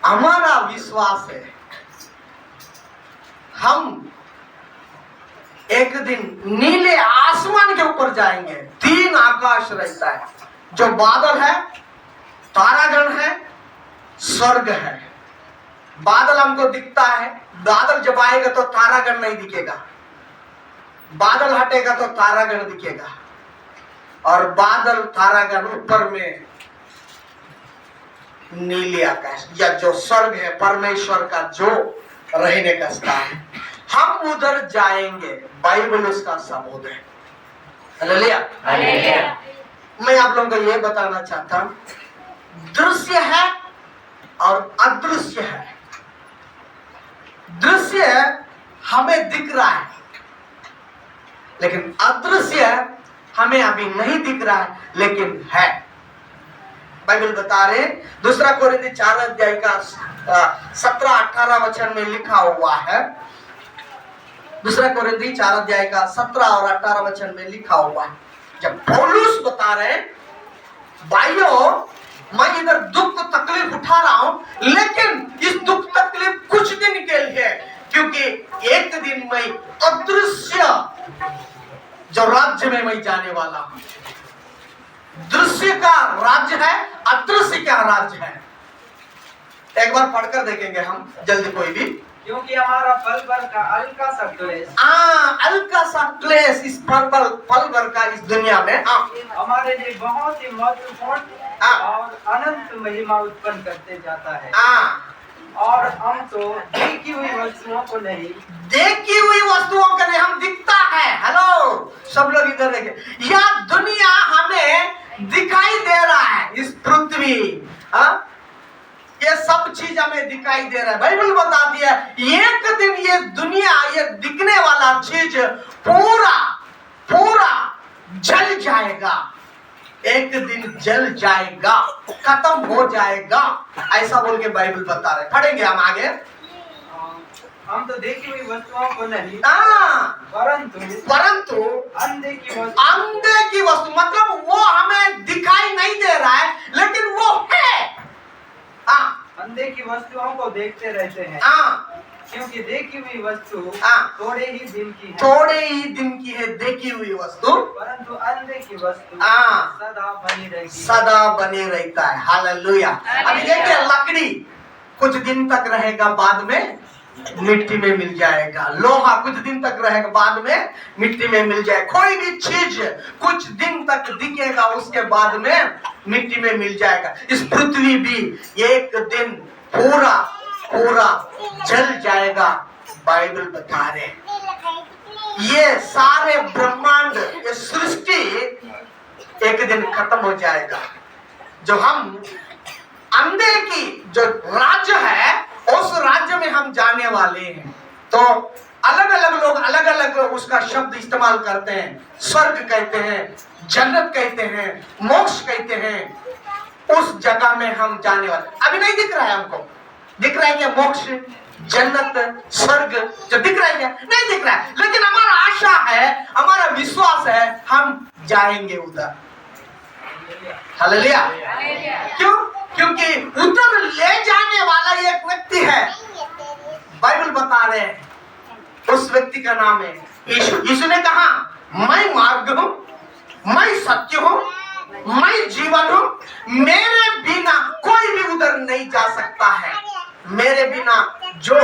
हमारा विश्वास है हम एक दिन नीले आसमान के ऊपर जाएंगे। 3 आकाश रहता है, जो बादल है, तारागण है, स्वर्ग है। बादल हमको दिखता है, बादल जब आएगा तो तारागण नहीं दिखेगा, बादल हटेगा तो तारागण दिखेगा। और बादल तारागण ऊपर में नीले आकाश या जो स्वर्ग है, परमेश्वर का जो रहने का स्थान है, हम उधर जाएंगे। बाइबल उसका सबूत है। हालेलुया। मैं आप लोगों को यह बताना चाहता हूं, दृश्य है और अदृश्य है। दृश्य हमें दिख रहा है, लेकिन अदृश्य हमें अभी नहीं दिख रहा है, लेकिन है। बाइबल बता रहे, 2 कोरिन्थी 4 अध्याय का 17-18 वचन में लिखा हुआ है। 2 कोरिन्थी 4 अध्याय का 17 और 18 वचन में लिखा हुआ है। जब पौलुस बता रहे, भाइयों मैं इधर दुख तकलीफ उठा रहा हूं, लेकिन इस दुख तकलीफ कुछ दिन के लिए, क्योंकि एक दिन मैं अदृश्य जो राज्य में मैं जाने वाला हूं। दृश्य का राज्य है, अदृश्य का राज्य है। एक बार पढ़कर देखेंगे हम जल्दी कोई भी। क्योंकि हमारा पल भर का हल्का सा क्लेश, हल्का सा क्लेश इस पल भर का इस दुनिया में हमारे लिए बहुत ही महत्वपूर्ण और अनंत महिमा उत्पन्न करते जाता है। और हम तो देखी हुई वस्तुओं को नहीं, हम दिखता है। हेलो सब लोग इधर देखें, यह दुनिया हमें दिखाई दे रहा है, इस पृथ्वी ये सब चीज हमें दिखाई दे रहा है। बाइबल बताती है एक दिन ये दुनिया, ये दिखने वाला चीज पूरा जल जाएगा। एक दिन जल जाएगा, खत्म हो जाएगा, ऐसा बोल के बाइबल बता रहे। पढ़ेंगे हम आगे। हम तो देखी हुई वस्तुओं को नहीं, परंतु अंधे की वस्तु, मतलब वो हमें दिखाई नहीं दे रहा है, लेकिन वो है। अंधे की वस्तुओं को देखते रहते हैं। क्योंकि देखी हुई वस्तु थोड़े ही दिन की है देखी हुई वस्तु, परंतु अंधे की वस्तु सदा बनी रहता है। हालेलुया। अभी देखिए, लकड़ी कुछ दिन तक रहेगा, बाद में मिट्टी में मिल जाएगा। लोहा कुछ दिन तक रहेगा, बाद में मिट्टी में मिल जाएगा। कोई भी चीज कुछ दिन तक दिखेगा, उसके बाद में मिट्टी में मिल जाएगा। इस पृथ्वी भी एक दिन पूरा जल जाएगा। बाइबल बता रहे ये सारे ब्रह्मांड, ये सृष्टि एक दिन खत्म हो जाएगा। जो हम अंधे की जो राज्य है, उस राज्य में हम जाने वाले हैं। तो अलग अलग लोग अलग अलग उसका शब्द इस्तेमाल करते हैं। स्वर्ग कहते हैं, जन्नत कहते हैं, मोक्ष कहते हैं। उस जगह में हम जाने वाले। अभी नहीं दिख रहा है हमको, दिख रहा है क्या मोक्ष, जन्नत, स्वर्ग जो दिख रहा है क्या? नहीं दिख रहा है, लेकिन हमारा आशा है, हमारा विश्वास है, हम जाएंगे उधर। हालेलुया। क्यों? क्योंकि उधर ले जाने वाला एक व्यक्ति है। बाइबल बता रहे हैं, उस व्यक्ति का नाम है यीशु। यीशु ने कहा, मैं मार्ग हूं, मैं सत्य हूं, मैं जीवन हूं, मेरे बिना कोई भी उधर नहीं जा सकता है। मेरे बिना जो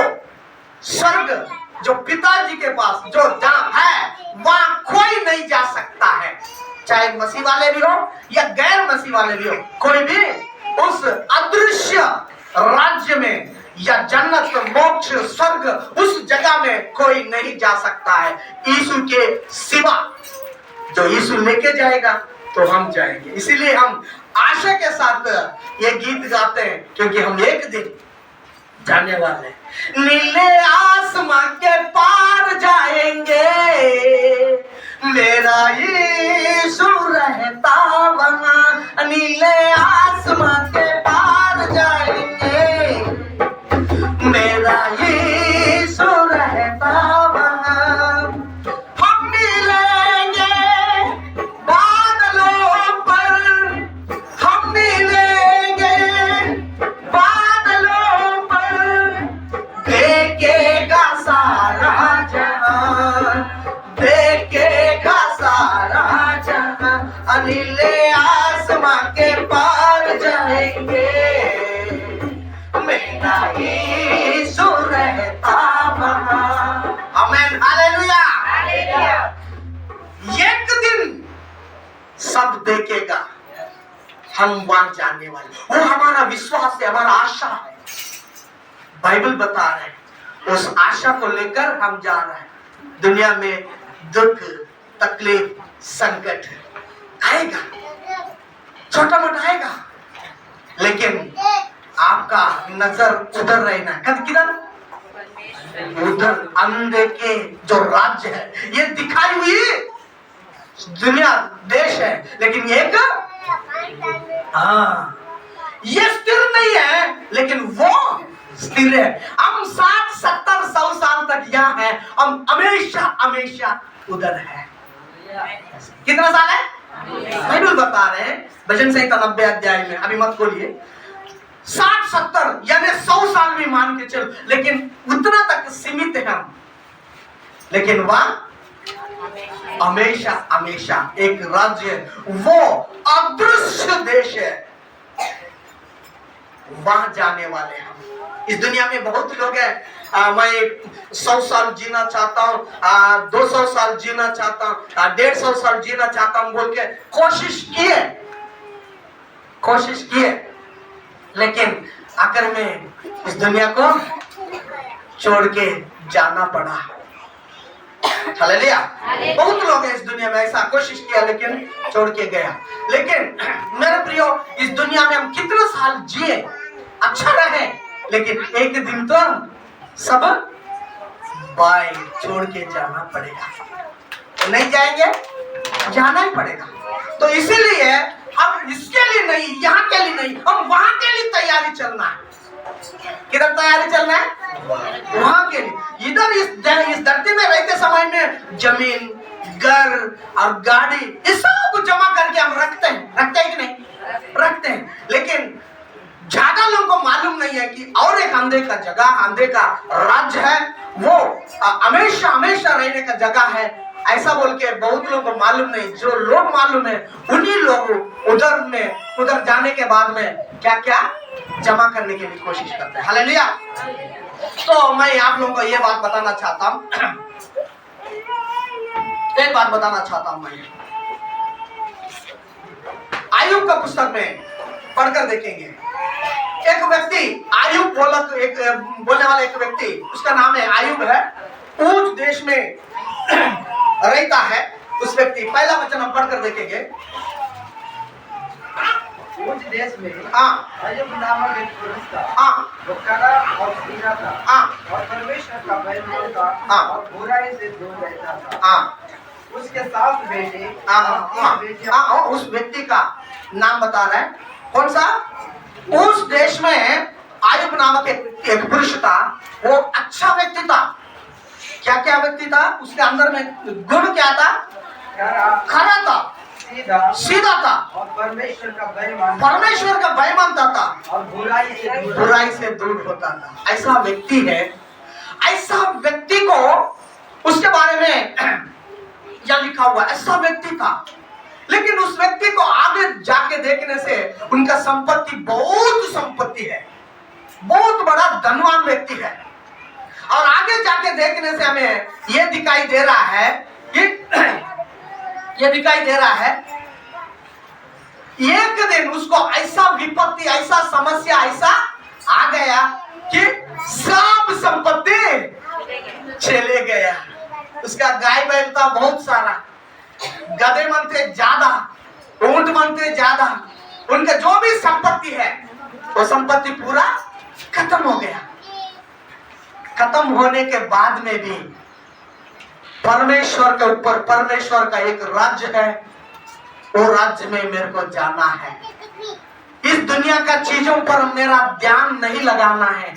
स्वर्ग, जो पिताजी के पास जो जहां है, वहां कोई नहीं जा सकता है। चाहे मसीह वाले भी हो या गैर मसीह वाले भी हो, कोई भी उस अदृश्य राज्य में या जन्नत, मोक्ष, स्वर्ग, उस जगह में कोई नहीं जा सकता है यीशु के सिवा। जो यीशु लेके जाएगा तो हम जाएंगे। इसीलिए हम आशा के साथ ये गीत गाते हैं, क्योंकि हम एक दिन जाने वाले हैं। नीले आसमां के पार जाएंगे, मेरा यीशु रहता वहां। नीले आसमां के पार जाएंगे, मेरा यीशु रहता वहां। हम मिलेंगे बादलों पर, हम मिलेंगे के पार जाएंगे, मेरा यीशु रहता वहाँ। आमेन, हालेलुया। एक दिन सब देखेगा, हम वहां जाने वाले। वो हमारा विश्वास है, हमारा आशा है। बाइबल बता रहे हैं उस आशा को लेकर हम जा रहे हैं। दुनिया में दुख, तकलीफ, संकट आएगा, छोटा मोटा आएगा, लेकिन आपका नजर उधर रहना है। किधर? उधर अंधे के जो राज्य है, ये दिखाई हुई दुनिया देश है, लेकिन एक ये स्थिर नहीं है, लेकिन वो स्थिर है। हम 60, 70, 100 साल तक यहाँ है, हम हमेशा हमेशा उधर है। कितना साल है? बाइबल बता रहे हैं भजन संहिता 90 अध्याय में, अभी मत बोलिए, 60, 70 यानी 100 साल भी मान के चलो, लेकिन उतना तक सीमित है हम। लेकिन वह हमेशा हमेशा एक राज्य है, वो अदृश्य देश है, वहां जाने वाले हम। इस दुनिया में बहुत लोग हैं, मैं 100 साल जीना चाहता हूँ, 200 साल जीना चाहता हूँ, 150 साल जीना चाहता हूँ बोल के कोशिश किए, लेकिन आखिर में इस दुनिया को छोड़ के जाना पड़ा। हालेलुया। बहुत लोग हैं इस दुनिया में ऐसा कोशिश किया लेकिन छोड़ के गया। लेकिन मेरे प्रियो, इस दुनिया में हम कितने साल जिए, अच्छा रहे, लेकिन एक दिन तो सब बाय छोड़ के जाना पड़ेगा। तो नहीं जाएंगे, जाना ही पड़ेगा। तो इसीलिए हम इसके लिए नहीं, यहाँ के लिए नहीं, हम वहां के लिए तैयारी चलना है। किधर तैयारी चलना है? वहां के लिए। इधर इस धरती में रहते समय में जमीन, घर और गाड़ी ये सब जमा करके हम रखते हैं कि नहीं? रखते हैं, लेकिन ज्यादा लोगों को मालूम नहीं है कि और एक अंधे का जगह, अंधे का राज्य है, वो हमेशा हमेशा रहने का जगह है, ऐसा बोल के बहुत लोगों को मालूम नहीं। जो लोग मालूम है, उन्हीं लोग उधर जाने के बाद में क्या क्या जमा करने की भी कोशिश करते हैं। हालेलुया। तो मैं आप लोगों को ये बात बताना चाहता हूँ, एक बात बताना चाहता हूँ। मैं आयुब का पुस्तक में पढ़कर देखेंगे, एक व्यक्ति आयुब बोलने वाला एक व्यक्ति, उसका नाम है आयुब है, ऊंच देश में रहता है। उस व्यक्ति, पहला वचन हम पढ़कर देखेंगे। उस देश में आयुब नामक एक पुरुष था, वो कड़ा और सीधा था, और परमेश्वर का भय मानता और बुराई से दूर रहता था। उसके 7 बेटे, उस व्यक्ति का नाम बता रहे हैं, कौन सा? उस देश में आयुब नामक एक पुरुष था, वो अच्छा व्यक्ति था। क्या क्या व्यक्ति था? उसके अंदर में गुण क्या था? खरा था, सीधा था, और परमेश्वर का भय मानता था, और बुराई से दूर होता था। ऐसा व्यक्ति है, ऐसा व्यक्ति को उसके बारे में यह लिखा हुआ, ऐसा व्यक्ति था। लेकिन उस व्यक्ति को आगे जाके देखने से उनका संपत्ति, बहुत संपत्ति है, बहुत बड़ा धनवान व्यक्ति है, और आगे जाके देखने से हमें यह दिखाई दे रहा है एक दिन उसको ऐसा विपत्ति, ऐसा समस्या ऐसा आ गया कि सब संपत्ति चले गया। उसका गाय बैल था बहुत सारा, गधे मन थे ज्यादा, ऊंट मन थे ज्यादा, उनका जो भी संपत्ति है वो संपत्ति पूरा खत्म हो गया। खत्म होने के बाद में भी परमेश्वर के ऊपर, परमेश्वर का एक राज्य है, वो राज्य में मेरे को जाना है। इस दुनिया का चीजों पर मेरा ध्यान नहीं लगाना है,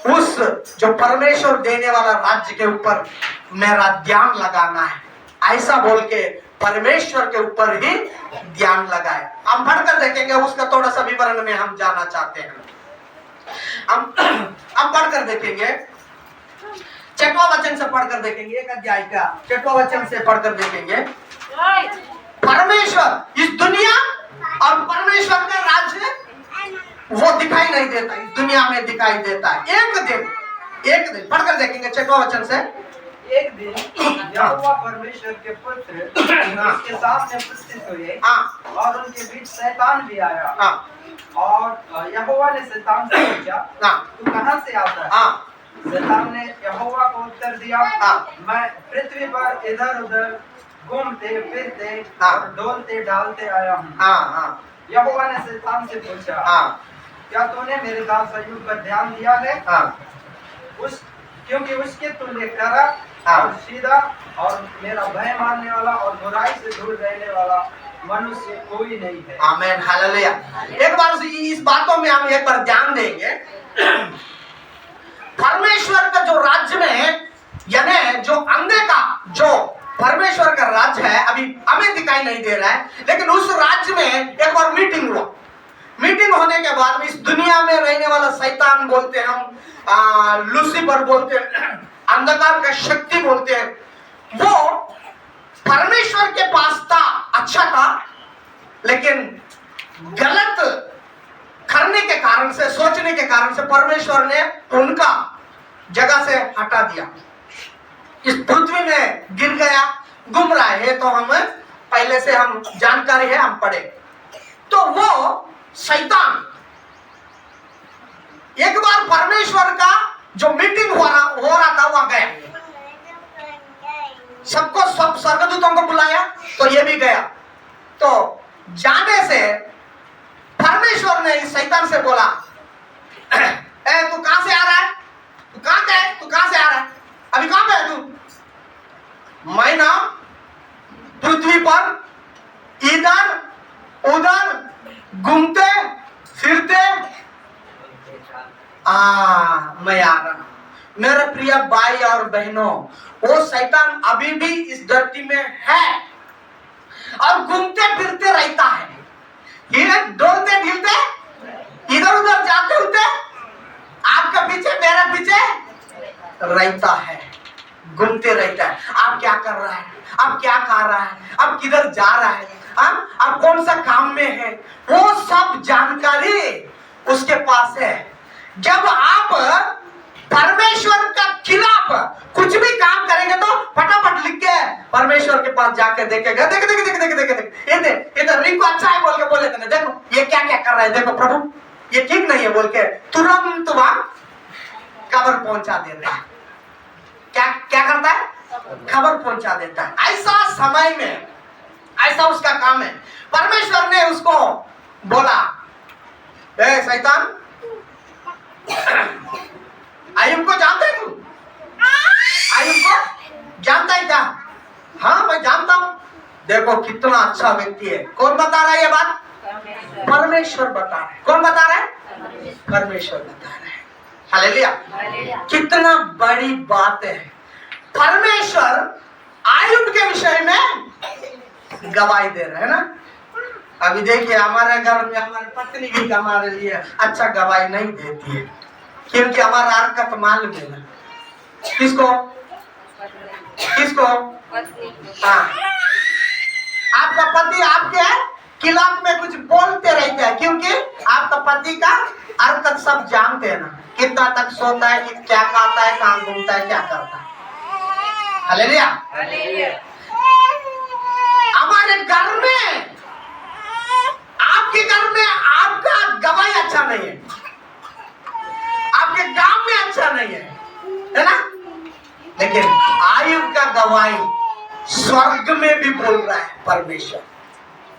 उस जो परमेश्वर देने वाला राज्य के ऊपर मेरा ध्यान लगाना है। ऐसा बोल के परमेश्वर के ऊपर ही ध्यान लगाए। हम पढ़कर देखेंगे, उसका थोड़ा सा विवरण में हम जाना चाहते हैं। हम पढ़कर देखेंगे, 6वां वचन से पढ़कर देखेंगे, एक अध्याय का 6वां वचन से पढ़कर देखेंगे। परमेश्वर इस दुनिया और परमेश्वर का राज्य वो दिखाई नहीं देता, इस दुनिया में दिखाई देता है। एक दिन पढ़कर देखेंगे 6वां वचन से। एक दिन यहोवा परमेश्वर के पुत्र उसके सामने उपस्थित हुए और उनके बीच शैतान भी आया। और यहोवा ने शैतान से पूछा, तू कहाँ से आता है? शैतान ने यहोवा को उत्तर दिया, मैं पृथ्वी पर इधर उधर घूमते फिरते और डोलते डालते आया हूँ। यहोवा ने शैतान से पूछा, क्या तूने मेरे दास अय्यूब पर ध्यान दिया है? क्योंकि उसके तुल्य कड़ा और सीधा और मेरा भय मानने वाला और बुराई से दूर रहने वाला मनुष्य कोई नहीं है। आमीन, हालेलुया। एक बार इस बातों में हम एक बार ध्यान देंगे। परमेश्वर का जो राज्य में, यानी जो अंधे का जो परमेश्वर का राज्य है, अभी हमें दिखाई नहीं दे रहा है, लेकिन उस राज्य में एक बार मीटिंग हुआ। मीटिंग होने के बाद इस दुनिया में रहने वाला शैतान बोलते हैं हम, लूसीफर बोलते हैं, अंधकार का शक्ति बोलते हैं, वो परमेश्वर के पास था, अच्छा था, लेकिन गलत करने के कारण से, सोचने के कारण से परमेश्वर ने उनका जगह से हटा दिया, इस पृथ्वी में गिर गया, गुम रहा है। तो हम पहले से हम जानकारी है, हम पढ़े। तो वो शैतान एक बार परमेश्वर का जो मीटिंग हो रहा था वहां गया, सबको सब स्वर्गदूतों को बुलाया, तो ये भी गया। तो जाने से परमेश्वर ने इस शैतान से बोला, ए तू कहां से आ रहा है? तू कहां से आ रहा है? अभी कहां पे है तू? मैं ना पृथ्वी पर इधर उधर घूमते फिरते मैं आ रहा हूं। मेरे प्रिय भाई और बहनों, वो शैतान अभी भी इस धरती में है और घूमते फिरते रहता है, ये डोलते ढीलते इधर उधर जाते होते आपके पीछे मेरे पीछे रहता है, घूमते रहता है। आप क्या कर रहा है, आप क्या खा रहा है, आप किधर जा रहा है, आप कौन सा काम में है, वो सब जानकारी उसके पास है। जब आप परमेश्वर का खिलाफ कुछ भी काम करेंगे तो फटाफट लिख के परमेश्वर के पास जाके देखेगा, देख देख देख देख देख देख ये तो रिंकू अच्छा है बोल के बोले थे ना, देखो ये क्या क्या कर रहा है, देखो प्रभु ये ठीक नहीं है बोल के तुरंत वहां खबर पहुंचा देता है। क्या क्या करता है? खबर पहुंचा देता है। ऐसा समय में ऐसा उसका काम है। परमेश्वर ने उसको बोला, ए शैतान, अय्यूब को जानता है तू? अय्यूब को जानता है क्या? हाँ मैं जानता हूं। देखो कितना अच्छा व्यक्ति है। कौन बता रहा है ये बात? परमेश्वर बता रहा है। कौन बता रहा है? परमेश्वर बता रहा है। हालेलुया। कितना बड़ी बात है। परमेश्वर अय्यूब के विषय में गवाही दे रहे हैं ना। अभी देखिए हमारे घर में हमारी पत्नी भी हमारे लिए अच्छा गवाही नहीं देती है, क्योंकि हमारा हरकत मालूम है ना। किसको? किसको? हाँ, आपका पति आपके खिलाफ में कुछ बोलते रहते हैं, क्योंकि आपका पति का हरकत सब जानते हैं ना, कितना तक सोता है, कि क्या खाता है, कहाँ घूमता है, क्या करता है। हालेलुया। हमारे घर में, आपके घर में आपका गवाही अच्छा नहीं है, आपके गांव में अच्छा नहीं है ना, लेकिन अय्यूब का गवाही स्वर्ग में भी बोल रहा है परमेश्वर।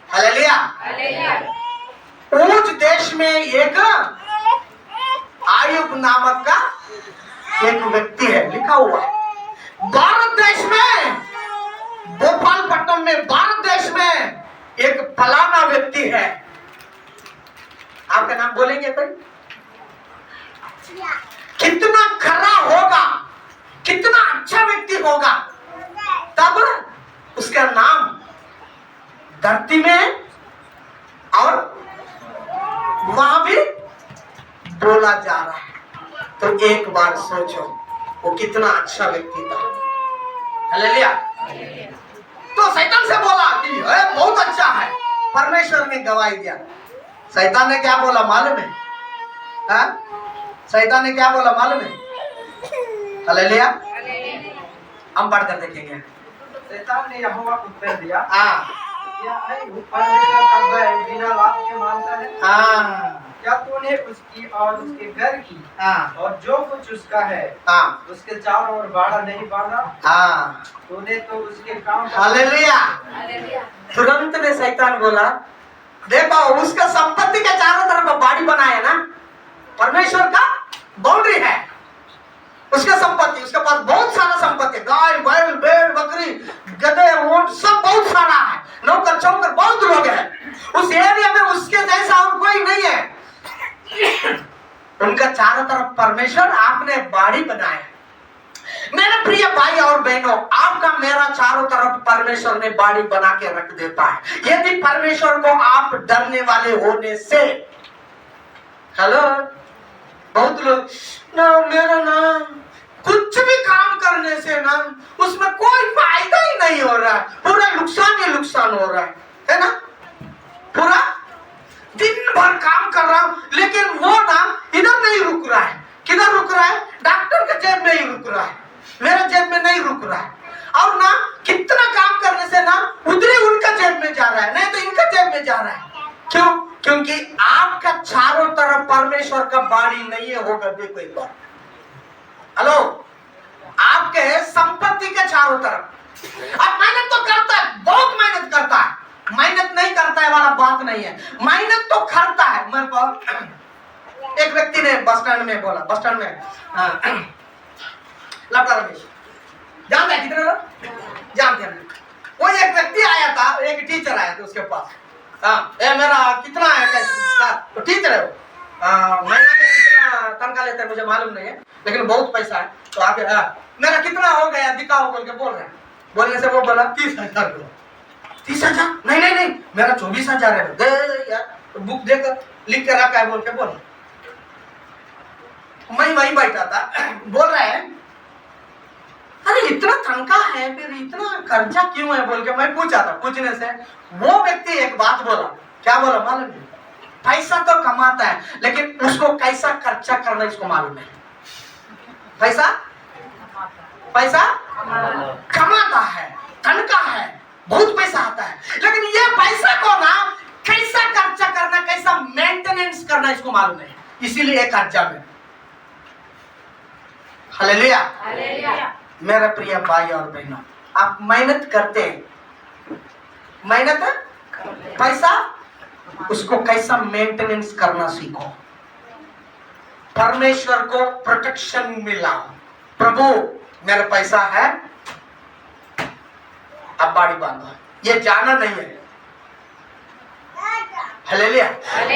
हालेलुया। उस देश में एक अय्यूब नामक का एक व्यक्ति है, लिखा हुआ है। भारत देश में, भोपालपट्टनम में, भारत देश में एक फलाना व्यक्ति है। आपका नाम बोलेंगे कोई? कितना खरा होगा, कितना अच्छा व्यक्ति होगा, तब उसका नाम धरती में और वहां भी बोला जा रहा है। तो एक बार सोचो वो कितना अच्छा व्यक्ति था। हालेलुया। तो शैतान से बोला कि बहुत अच्छा है, परमेश्वर ने गवाही दिया। शैतान ने क्या बोला मालूम है? हाँ? शैतान ने क्या बोला मालूम है? हालेलुया। हम पढ़कर देखेंगे। शैतान ने यहोवा को उत्तर दिया, हाँ क्या परमेश्वर का भय बिना लाभ के मानता है? हाँ क्या तूने उसकी और उसके घर की हाँ और जो कुछ उसका है हाँ उसके चारों ओर बाड़ा नहीं बांधा? हाँ। तूने तो उसके काम हालेलुया। तुरंत ने शैतान बोला, देखो उसका संपत्ति के चारों तरफ बाड़ी बनाया ना, परमेश्वर का बाउंड्री है उसका संपत्ति। उसके पास बहुत सारा संपत्ति, गाय बैल भेड़ बकरी गधे ऊंट सब बहुत सारा है, नौकर चौकर बहुत लोग हैं उस एरिया में, उसके जैसा और कोई नहीं है। उनका चारों तरफ परमेश्वर आपने बाड़ी बनाया। मेरे प्रिय भाई और बहनों, आपका मेरा चारों तरफ परमेश्वर ने बाड़ी बना के रख देता है। यदि परमेश्वर को आप डरने वाले होने से, हेलो, बहुत लोग ना मेरा ना कुछ भी काम करने से ना उसमें कोई फायदा ही नहीं हो रहा है, पूरा नुकसान ही नुकसान हो रहा है ना? पूरा दिन भर काम कर रहा हूं लेकिन वो ना इधर नहीं रुक रहा है। किधर रुक रहा है? डॉक्टर के जेब में ही रुक रहा है, मेरा जेब में नहीं रुक रहा है। और ना कितना काम करने से ना उधर ही उनका जेब में जा रहा है, नहीं तो इनका जेब में जा रहा है। क्यों? क्योंकि आपका चारों तरफ परमेश्वर का बाड़ी नहीं है। होगा देखो एक बार, हेलो, आपके संपत्ति के चारों तरफ आप मेहनत तो करता है, बहुत मेहनत करता है, मेहनत नहीं करता है वाला बात नहीं है, मेहनत तो करता है। मेरे को एक व्यक्ति ने बस स्टैंड में बोला, बस स्टैंड में लपटा रमेश जानते हैं कितने लोग जानते हैं? वो एक व्यक्ति आया था, एक टीचर आया था उसके पास। हाँ, मेरा कितना है कैसे? तो टीचर है वो, महीने में कितना तनख्वाह लेते हैं मुझे मालूम नहीं है, लेकिन बहुत पैसा है। तो आके मेरा कितना हो गया दिखाओ बोल के बोल रहे हैं। बोलने से वो बोला 30,000 को। 30,000? नहीं नहीं नहीं, मेरा 24,000 है। दे यार, बुक देकर लिख के रखा है बोल के बोला। मैं वहीं बैठा था, बोल रहा है अरे इतना तनख्वाह है फिर इतना कर्जा क्यों है बोल के मैं पूछा था। पूछने से वो व्यक्ति एक बात बोला, क्या बोला मालूम है? पैसा तो कमाता है लेकिन उसको कैसा खर्चा करना इसको मालूम है। पैसा पैसा कमाता है, तनख्वाह है, बहुत पैसा आता है, लेकिन ये पैसा को ना कैसा खर्चा करना, कैसा मेंटेनेंस करना इसको मालूम है, इसीलिए कर्जा में। हालेलुया। मेरा प्रिय भाई और बहनों, आप मेहनत करते हैं, मेहनत पैसा उसको कैसा मेंटेनेंस करना सीखो। परमेश्वर को प्रोटेक्शन मिला, प्रभु मेरा पैसा है अब बाड़ी बांधो, ये जाना नहीं है। हालेलुया।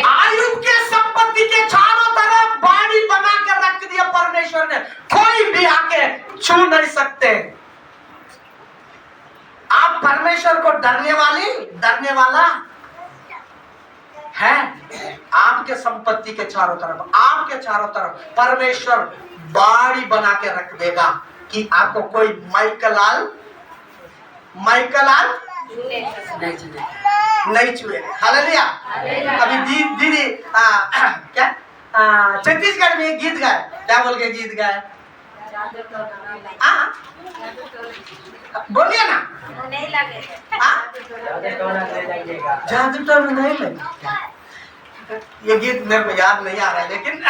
आयुब के संपत्ति के चारों तरफ बाड़ी बना कर रख दिया परमेश्वर ने, कोई भी आके छू नहीं सकते। आप परमेश्वर को डरने वाला है। आपके संपत्ति के चारों तरफ, आपके चारों तरफ परमेश्वर बाड़ी बना के रख देगा कि आपको कोई माइकलाल नहीं छुएगा। हालेलुया। अभी दीदी क्या छत्तीसगढ़ में एक गीत गाए, क्या बोल के गीत गाए? बोलिए ना। नहीं लगेगा, जादू तो नहीं लगेगा। ये गीत मेरे को याद नहीं आ रहा है, लेकिन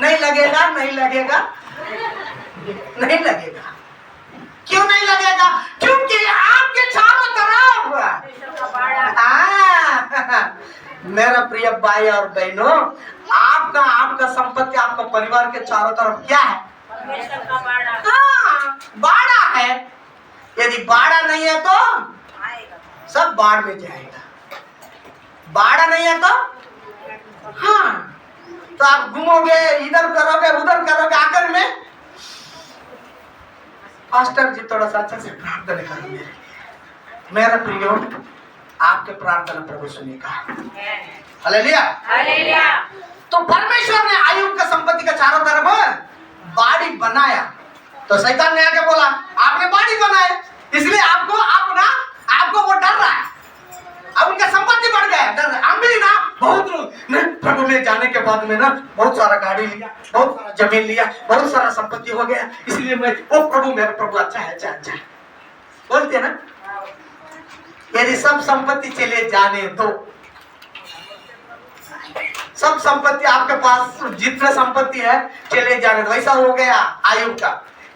नहीं लगेगा नहीं लगेगा नहीं लगेगा। क्यों नहीं लगेगा? क्योंकि आपके चारों तरफ मेरा प्रिय भाई और बहनों, आपका संपत्ति, आपका परिवार के चारों तरफ क्या है? हाँ, बाड़ा है। यदि बाड़ा नहीं है तो सब बाढ़ में जाएगा। बाड़ा नहीं है तो हाँ, तो आप घूमोगे, इधर करोगे उधर करोगे, आखिर में पास्टर जी थोड़ा सा अच्छे से प्रार्थना करेंगे। मेरा प्रियो, आपके प्रार्थना प्रभु सुनेगा। हालेलुया। तो परमेश्वर ने आयुब का संपत्ति का चारों तरफ बाड़ी बनाया, तो शैतान ने आके बोला आपने बाड़ी बनाया इसलिए आपको वो डर रहा है, अब उनका संपत्ति बढ़ डर है। हम भी ना बहुत लोग ने प्रभु में जाने के बाद में ना बहुत सारा गाड़ी लिया, बहुत सारा जमीन लिया, बहुत सारा संपत्ति हो गया, इसलिए मैं ओ प्रभु मेरा प्रभु अच्छा है, अच्छा अच्छा बोलते हैं ना। यदि सब संपत्ति चले जाने तो सब संपत्ति आपके पास जितना संपत्ति है चले जाने तो वैसा हो गया आयुब का।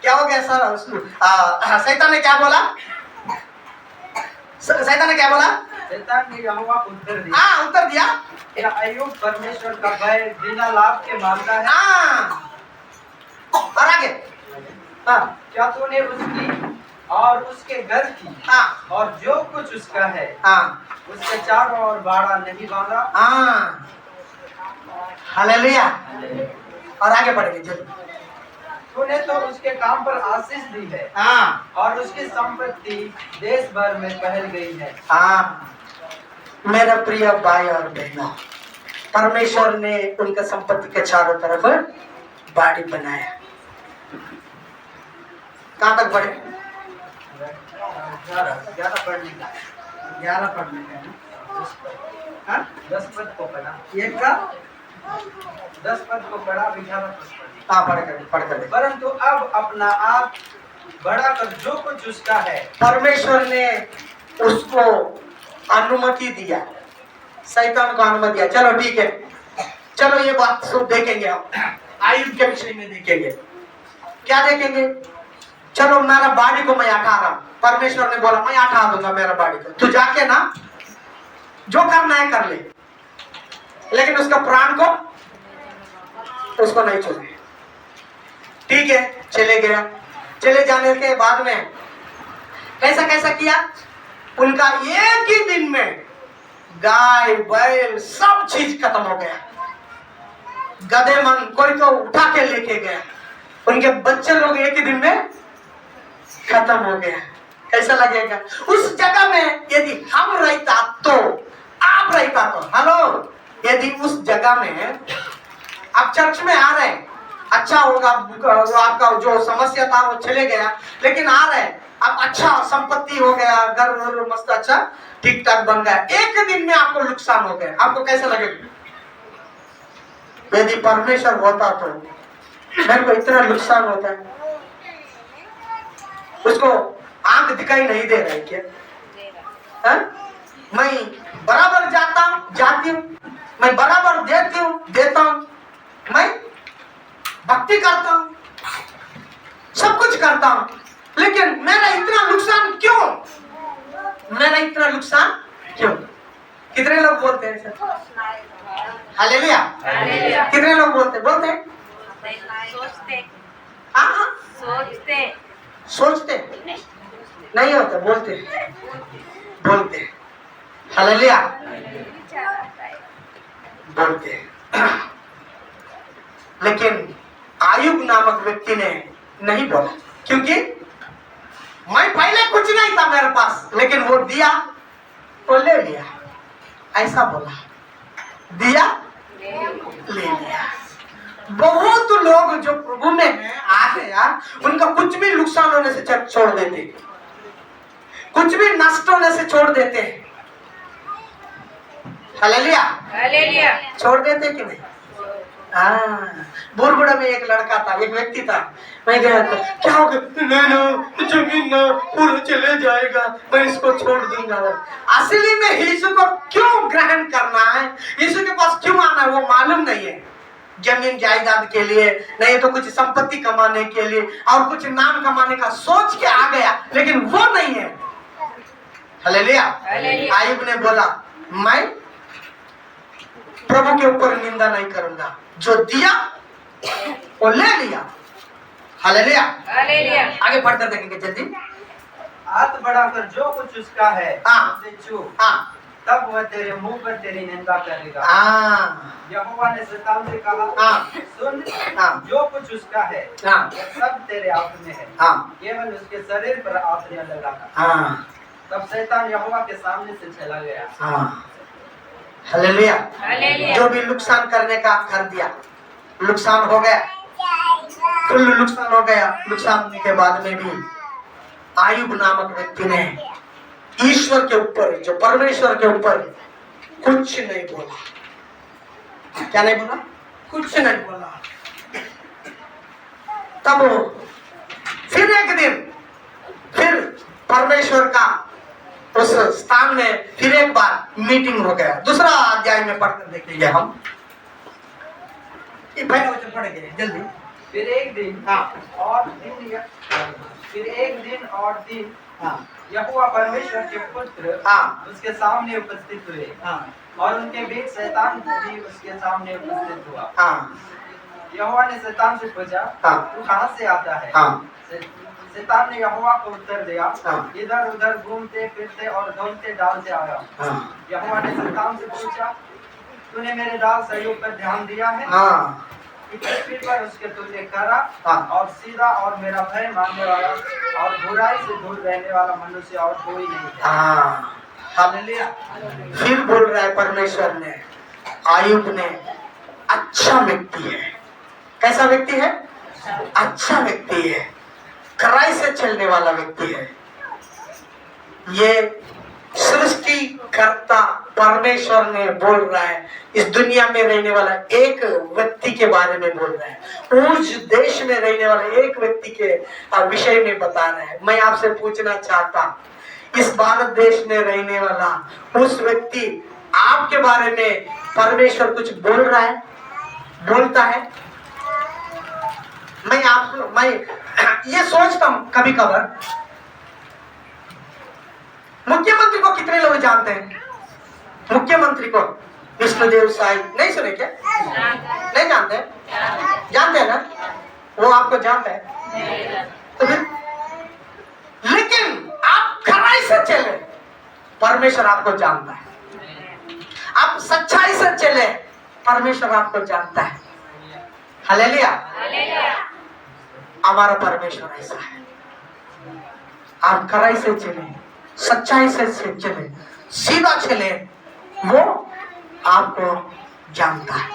क्या हो गया सर? शैतान ने क्या बोला? शैतान ने क्या बोला? शैतान ने यहोवा को उत्तर दिया। हाँ उत्तर दिया, क्या अय्यूब परमेश्वर का भय बिना लाभ के मानता है? हाँ और आगे हाँ क्या तूने उसकी और उसके घर की हाँ और जो कुछ उसका है हाँ उसके चारों ओर बाड़ा नहीं बांधा? हाँ हालेलुया। और आगे बढ़ेंगे जल्दी। तूने तो उसके काम पर आशीष दी है हाँ और उसकी संपत्ति देश भर में फैल गई है। हाँ मेरा प्रिय भाई और बहनों, परमेश्वर ने उनका संपत्ति के चारों तरफ बाड़ी बनाया। कहाँ तक बढ़े? 11 पढ़ने का 11 पढ़ने का है हाँ? 10 पद को पढ़ा, एक का 10 पद को पढ़ा, 11 पद पढ़ी। हाँ पढ़ कर परंतु अब अपना आप बढ़ाकर जो कुछ उसका है परमेश्वर ने उसको अनुमति दिया, शैतान को अनुमति दिया। चलो ठीक है, चलो ये बात सब देखेंगे हम आयुब के विषय में देखेंगे। क्या देखेंगे? चलो मेरा बाड़ी को मैं हटा रहा हूं, परमेश्वर ने बोला मैं हटा दूंगा मेरा बाड़ी को, तू जाके ना जो करना है कर ले, लेकिन उसका प्राण को उसको नहीं छोड़े। ठीक है चले गया। चले जाने के बाद में कैसा कैसा किया? उनका एक ही दिन में गाय बैल सब चीज खत्म हो गया। गधे मन कोई तो उठा के लेके गया, उनके बच्चे लोग एक ही दिन में खत्म हो गया। कैसा लगेगा? उस जगह में यदि हम रहता तो, आप रहता तो, हेलो, यदि उस जगह में आप चर्च में आ रहे हैं, अच्छा होगा, वो आपका जो समस्या था वो चले गया, लेकिन आ रहे हैं आप, अच्छा संपत्ति हो गया, घर मस्त अच्छा ठीक ठाक बन गया, एक दिन में आपको नुकसान हो गया, आपको कैसा लगेगा? यदि परमेश्वर होता तो मेरे को इतना नुकसान होता है, उसको आंख दिखाई नहीं दे रही क्या? है? मैं बराबर जाती हूँ, मैं बराबर देता हूँ, मैं भक्ति करता हूँ, सब कुछ करता हूँ, लेकिन मेरा इतना नुकसान क्यों? मेरा इतना नुकसान क्यों? कितने लोग बोलते हैं सर? हालेलुया। कितने लोग बोलते हैं? हाँ सोचते नहीं होता, बोलते हालेलुया, बोलते। लेकिन आयुब नामक व्यक्ति ने नहीं बोला, क्योंकि मैं पहले कुछ नहीं था मेरे पास, लेकिन वो दिया तो ले लिया, ऐसा बोला, दिया ले लिया। बहुत लोग जो प्रभु में है आ गया, उनका कुछ भी नुकसान होने से छोड़ देते, कुछ भी नष्ट होने से छोड़ देते हैं। हालेलुया। छोड़ देते कि नहीं? हाँ, बुरबुड़ा में एक लड़का था, एक व्यक्ति था, मैं गया था, क्या हो गया? नहीं जमीन ना पूरा चले जाएगा, मैं इसको छोड़ दूंगा। असली में यीशु को क्यों ग्रहण करना है, यीशु के पास क्यों आना है, वो मालूम नहीं है। जमीन जायदाद के लिए नहीं तो कुछ संपत्ति कमाने के लिए और कुछ नाम कमाने का सोच के आ गया, लेकिन वो नहीं है। हालेलुया। आयुब ने बोला मैं प्रभु के ऊपर निंदा नहीं करूंगा, जो दिया वो ले लिया। हालेलुया। आगे पढ़कर देखेंगे जल्दी। हाथ बढ़ाकर जो कुछ उसका है उसे छू, तब वह तेरे मुंह पर तेरी निंदा करेगा। यहोवा ने शैतान से कहा, सुन, जो कुछ उसका है वह सब तेरे हाथ में है, केवल उसके शरीर पर आंसुएं लगाना। तब शैतान यहोवा के सामने से चला गया। हालेलुया। जो भी नुकसान करने का कर दिया, नुकसान हो गया, कुल नुकसान हो गया। नुकसान होने के बाद में भी आयुब नामक व्यक्ति ने ईश्वर के ऊपर, जो परमेश्वर के ऊपर कुछ नहीं बोला। क्या नहीं बोला? कुछ नहीं बोला। तब फिर एक दिन फिर परमेश्वर का उस स्थान में फिर एक बार मीटिंग हो गया। दूसरा अध्याय में पढ़कर देखेंगे हम। ये पहला वचन पढ़ेंगे जल्दी। फिर एक दिन और दिन यहोवा परमेश्वर के पुत्र उसके सामने उपस्थित हुए और उनके बीच शैतान भी उसके सामने उपस्थित हुआ। यहोवा ने शैतान से पूछा, तू कहाँ से आता है? शैतान ने यहोवा को उत्तर दिया, इधर उधर घूमते फिरते और दौड़ते डालते आया। यहोवा ने शैतान से पूछा, तूने मेरे दास अय्यूब पर ध्यान दिया है कि पृथ्वी पर उसके तुल्य खरा और सीधा और मेरा भय मानने वाला और बुराई से दूर रहने वाला मनुष्य और कोई नहीं है। हालेलुया। फिर बोल रहा है परमेश्वर ने, अय्यूब ने अच्छा व्यक्ति है। कैसा व्यक्ति है? अच्छा व्यक्ति है, खराई से चलने वाला व्यक्ति है। ये सृष्टिकर्ता परमेश्वर ने बोल रहा है, इस दुनिया में रहने वाला एक व्यक्ति के बारे में बोल रहा है, उस देश में रहने वाले एक व्यक्ति के विषय में बता रहा है। मैं आपसे पूछना चाहता, इस भारत देश में रहने वाला उस व्यक्ति आपके बारे में परमेश्वर कुछ बोल रहा है, बोलता है? मैं ये सोचता हूं कभी कभार, मुख्यमंत्री को कितने लोग जानते हैं? मुख्यमंत्री को विष्णुदेव साई नहीं सुने क्या? नहीं जानते? जानते हैं ना? वो आपको जानता है तो फिर, लेकिन आप खराई से चले, परमेश्वर आपको जानता है। आप सच्चाई से चले, परमेश्वर आपको जानता है। हालेलुया। हमारा परमेश्वर ऐसा है। आप खराई से चले, सच्चाई से चले, सीधा चले, वो आपको जानता है।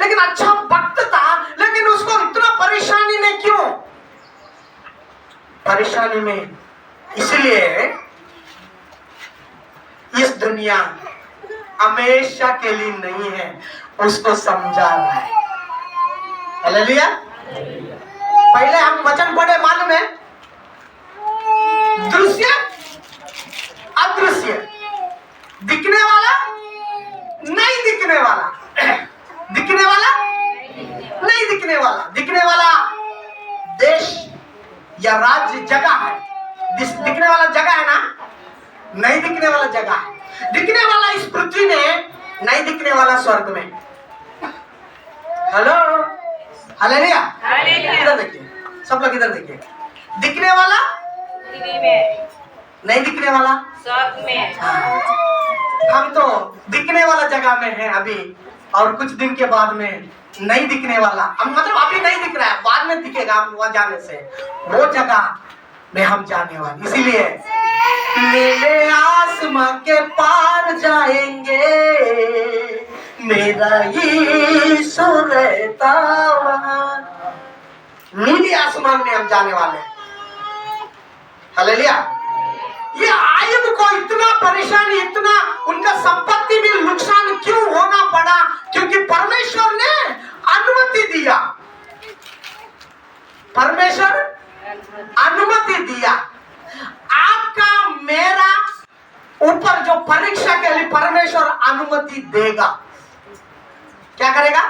लेकिन अच्छा भक्त था, लेकिन उसको इतना परेशानी में क्यों? परेशानी में इसलिए इस दुनिया हमेशा के लिए नहीं है, उसको समझा रहा है। हालेलुया। पहले हम वचन पढ़े, मालूम है? दृश्य अदृश्य, दिखने वाला नहीं दिखने वाला, दिखने वाला नहीं दिखने वाला, दिखने वाला देश या राज्य जगह है, दिखने वाला जगह है ना, नहीं दिखने वाला जगह है। दिखने वाला इस पृथ्वी में, नहीं दिखने वाला स्वर्ग में। Hello, hallelujah. इधर देखिए, सब लोग इधर देखिए। दिखने वाला नहीं दिखने वाला स्वर्ग में। हम तो दिखने वाला जगह में हैं अभी, और कुछ दिन के बाद में नहीं दिखने वाला, मतलब अभी नहीं दिख रहा है, बाद में दिखेगा। हम वहां जाने से वो जगह में हम जाने वाले, इसीलिए मेरे आसमां के पार जाएंगे, मेरा यीशु रहता वहां। नीली आसमान में हम जाने वाले हैं। हालेलुया। ये अय्यूब को इतना परेशानी, इतना उनका संपत्ति भी नुकसान क्यों होना पड़ा? क्योंकि परमेश्वर ने अनुमति दिया। परमेश्वर अनुमति दिया। आपका मेरा ऊपर जो परीक्षा के लिए परमेश्वर अनुमति देगा। क्या करेगा?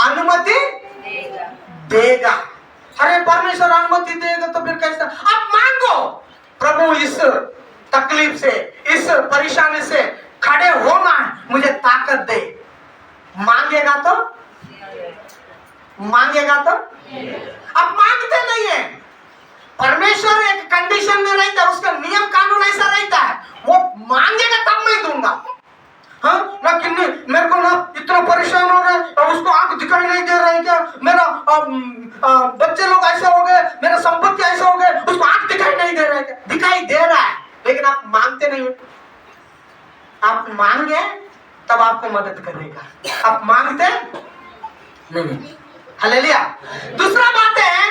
अनुमति देगा। अरे परमेश्वर अनुमति देगा तो फिर कैसे? आप मांगो, प्रभु इस तकलीफ से, इस परेशानी से खड़े होना है, मुझे ताकत दे। मांगेगा तो अब मांगते नहीं है। परमेश्वर एक कंडीशन में रहता है, उसका नियम कानून ऐसा रहता है, वो मांगेगा तब मैं दूंगा। हाँ ना, कि मेरे को ना इतना परेशान हो रहा है, उसको आंख दिखाई नहीं दे रहा है क्या? मेरा बच्चे लोग ऐसा हो गए, मेरा संपत्ति ऐसा हो गए, उसको आंख दिखाई नहीं दे रहा है क्या? दिखाई दे रहा है, लेकिन आप मांगते नहीं हो। आप मांगे तब आपको मदद करेगा, आप मांगते नहीं। हालेलुया। दूसरा बात है,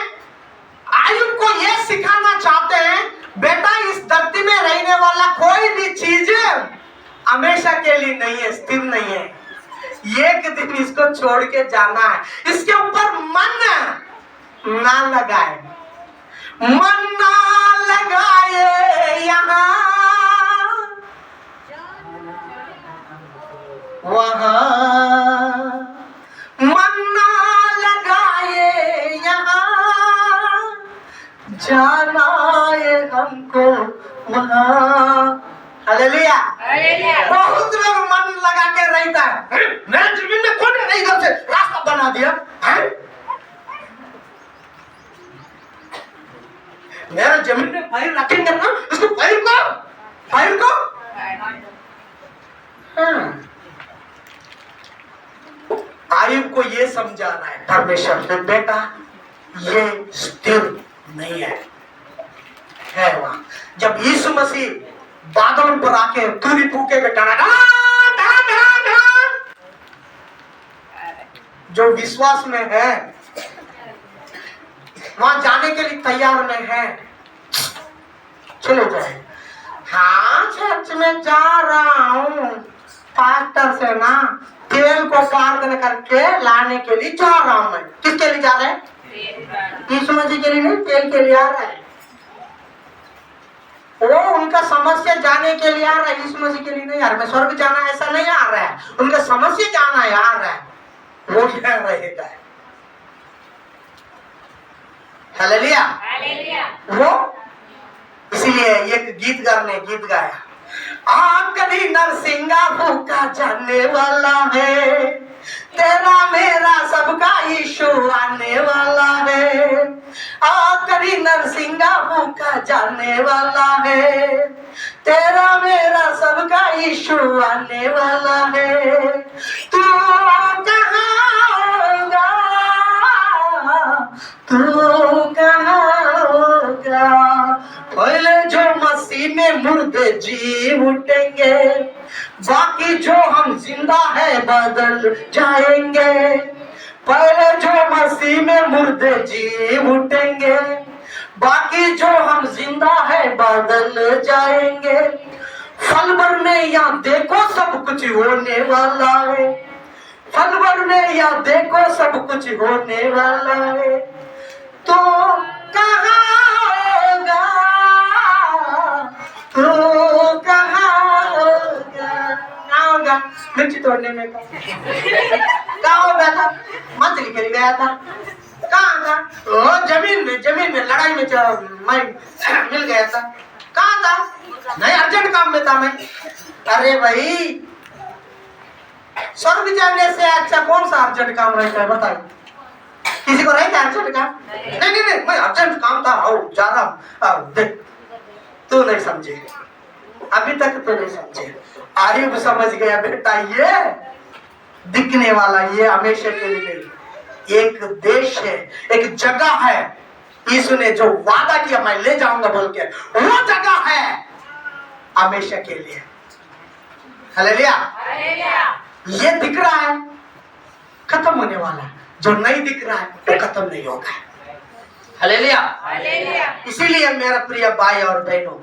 अय्यूब को यह सिखाना चाहते हैं, बेटा इस धरती में रहने वाला कोई भी चीज हमेशा के लिए नहीं है, स्थिर नहीं है। एक दिन इसको छोड़ के जाना है। इसके ऊपर मन ना लगाए, मन ना लगाए यहाँ वहाँ, मन ना लगाए यहाँ, जाना है हमको वहाँ। हालेलुया। बहुत लोग मन लगा के रहता है, मेरा जमीन में कौन है, इधर से रास्ता बना दिया है? मेरा जमीन में पैर रखेंगे ना, उसको पैर को आयुब को ये समझा रहा है परमेश्वर से, बेटा ये स्थिर नहीं है वहां। जब यीशु मसीह बादलों पर आके तुरी फूकेगा, जो विश्वास में है वहां जाने के लिए तैयार में है, चले जाए। हाँ चर्च में जा रहा हूँ, पास्टर से ना तेल को प्रार्थना करके लाने के लिए जा रहा हूँ। मैं किसके लिए जा रहा है? यीशु मसीह के लिए नहीं, तेल के लिए आ रहा है। वो उनका समस्या जाने के लिए आ रहा है, यीशु मसीह के लिए नहीं आ रहा है। मैं स्वर्ग जाना ऐसा नहीं आ रहा है, उनका समस्या जाना है, आ रहा है, वो क्या रहेगा। हालेलुया। वो इसीलिए एक गीत गाया, आखिरी नरसिंगा भूखा जाने वाला है, तेरा मेरा सबका यीशु आने वाला है। आखिरी नरसिंगा भूखा जाने वाला है, तेरा मेरा सबका यीशु आने वाला है। तू कहाँ होगा, तू कहाँ होगा, पहले जो मसीह में मुर्दे जी उठेंगे, बाकी जो हम जिंदा है बदल जाएंगे। पहले जो मसीह में मुर्दे जी उठेंगे, बाकी जो हम जिंदा है बदल जाएंगे। फल भरने या देखो सब कुछ होने वाला है, फल भरने या देखो सब कुछ होने वाला है। तो कहाँ होगा, तो कहाँ होगा, मिर्ची तोड़ने में कहाँ होगा था, मछली के लिए गया था, कहाँ था? ओ जमीन में लड़ाई में मैं मिल गया था, कहाँ था? नहीं, अर्जेंट काम में था मैं। अरे भाई, स्वर्ग जाने से अच्छा कौन सा अर्जेंट काम रहता है बताइए? किसी को रहता है अर्जेंट काम? नहीं, मैं अर्जेंट काम था, आओ जा रहा हूँ। देख, तू नहीं समझे, अभी तक तो नहीं समझे। आयुब समझ गया, बेटा ये दिखने वाला, ये हमेशा के लिए नहीं, एक देश है, एक जगह है। यीशु ने जो वादा किया मैं ले जाऊंगा बोल के, वो जगह है हमेशा के लिए। हालेलुया। ये दिख रहा है खत्म होने वाला, जो नहीं दिख रहा है वो खत्म नहीं होगा। हालेलुया। इसीलिए मेरा प्रिय भाई और बहनों,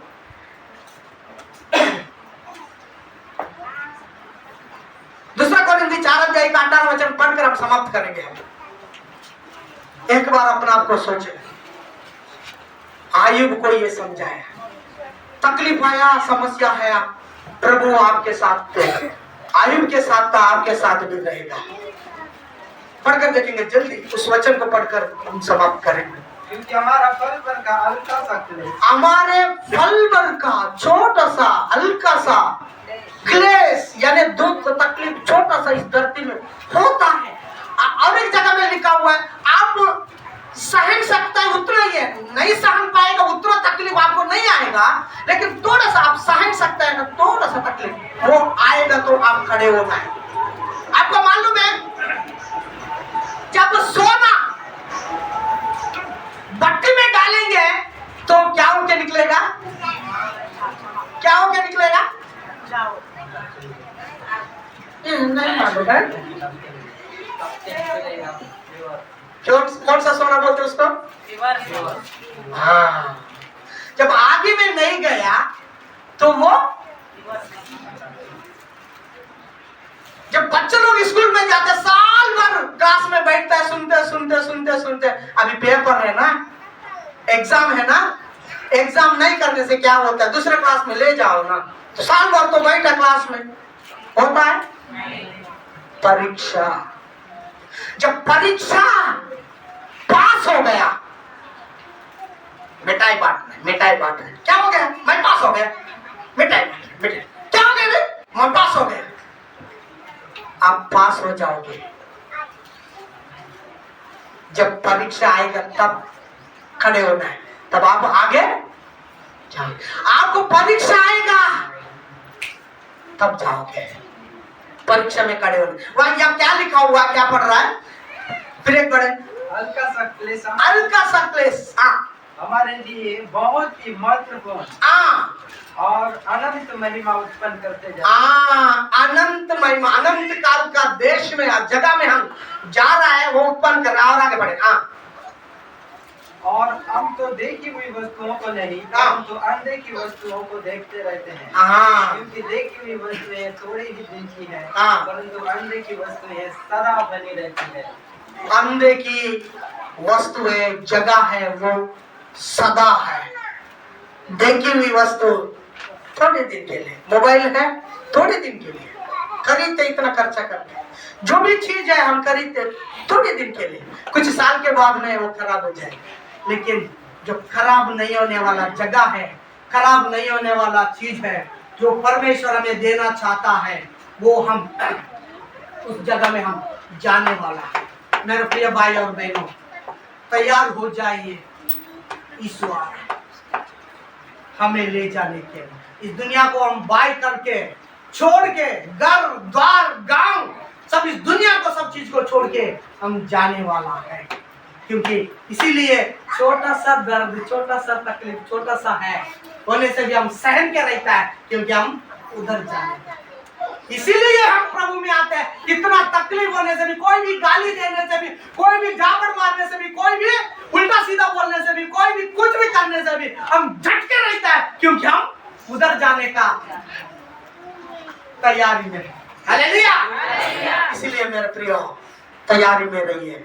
दूसरा कोरिन्थी 4:18 पढ़कर हम समाप्त करेंगे। एक बार अपने आप को सोचे, आयुब को ये समझाया, तकलीफ आया, समस्या है, प्रभु आपके साथ थे, आयुब के साथ था, आपके साथ भी रहेगा। पढ़कर देखेंगे जल्दी, उस वचन को पढ़कर हम समाप्त करेंगे। क्योंकि हमारा फल भर का हल्का सा क्लेश, हमारे फल भर का छोटा सा हल्का सा क्लेश, यानी दुख तकलीफ छोटा सा इस धरती में होता है। और एक जगह में लिखा हुआ है, आप सहन सकता है उतना ही है, नहीं सहन पाएगा उतना तकलीफ आपको नहीं आएगा, लेकिन थोड़ा सा आप सहन सकता है ना, थोड़ा सा तकलीफ वो आएगा तो आप खड़े होना है। आपको मालूम है, जब सोना भट्टी में डालेंगे तो क्या होके निकलेगा? क्या होके निकलेगा? नहीं मालूम है। कौन सा सोना बोलते उसको? हाँ, जब आगे में नहीं गया तो वो जब बच्चे लोग स्कूल में जाते साल भर क्लास में बैठते हैं, सुनते सुनते सुनते सुनते, अभी पेपर है ना, एग्जाम है ना, एग्जाम नहीं करने से क्या होता है, दूसरे क्लास में ले जाओ ना, तो साल भर तो बैठा क्लास में, होता है परीक्षा। जब परीक्षा पास हो गया, मिठाई बांटना, क्या हो गया, मैं पास हो गया, मिठाई क्या हो गया, मैं पास हो गया। आप पास हो जाओगे, जब परीक्षा आएगा तब खड़े होना है, तब आप आगे जाओगे। आपको परीक्षा आएगा तब जाओगे, परीक्षा में खड़े होना। वहां यहाँ क्या लिखा हुआ, क्या पढ़ रहा है, फिर एक पढ़े, हल्का सा क्लेश हाँ, हमारे लिए बहुत ही महत्वपूर्ण और अनंत महिमा उत्पन्न करते जाते हैं। अनंत महिमा, अनंत काल का देश में, जगह में हम जा रहा है, वो उत्पन्न कर रहा है। और आगे बढ़े, और हम तो देखी हुई वस्तुओं को नहीं, हम तो अनदेखी वस्तुओं को देखते रहते हैं, क्योंकि देखी हुई वस्तुएं थोड़ी ही दिन की है, परंतु अनदेखी वस्तुएं सदा बनी रहती है। अनदेखी वस्तुएं जगह है, वो सदा है। देखी हुई वस्तु थोड़े दिन के लिए, मोबाइल है थोड़े दिन के लिए, खरीदते इतना खर्चा करते, जो भी चीज है हम खरीदते थोड़े दिन के लिए, कुछ साल के बाद में वो खराब हो जाएगी। लेकिन जो खराब नहीं होने वाला जगह है, खराब नहीं होने वाला चीज है, जो परमेश्वर हमें देना चाहता है, वो हम उस जगह में हम जाने वाला है। मेरे प्रिय भाई और बहनों, तैयार हो जाइए, ईश्वर हमें ले जाने के लिए। इस दुनिया को हम बाय करके, छोड़ के, घर द्वार गांव सब, इस दुनिया को, सब चीज को छोड़ के हम जाने वाला है। क्योंकि इसीलिए छोटा सा दर्द, छोटा सा तकलीफ, छोटा सा है होने से भी हम सहन के रहता है, क्योंकि हम उधर जाने, इसीलिए हम प्रभु में आते हैं। इतना तकलीफ होने से भी, कोई भी गाली देने से भी, कोई भी जाबड़ मारने से भी, कोई भी उल्टा सीधा बोलने से भी, कोई भी कुछ भी करने से भी हम झटके रहता है, क्योंकि हम उधर जाने का तैयारी में। हालेलुया। इसीलिए मेरे प्रियो, तैयारी में रहिए।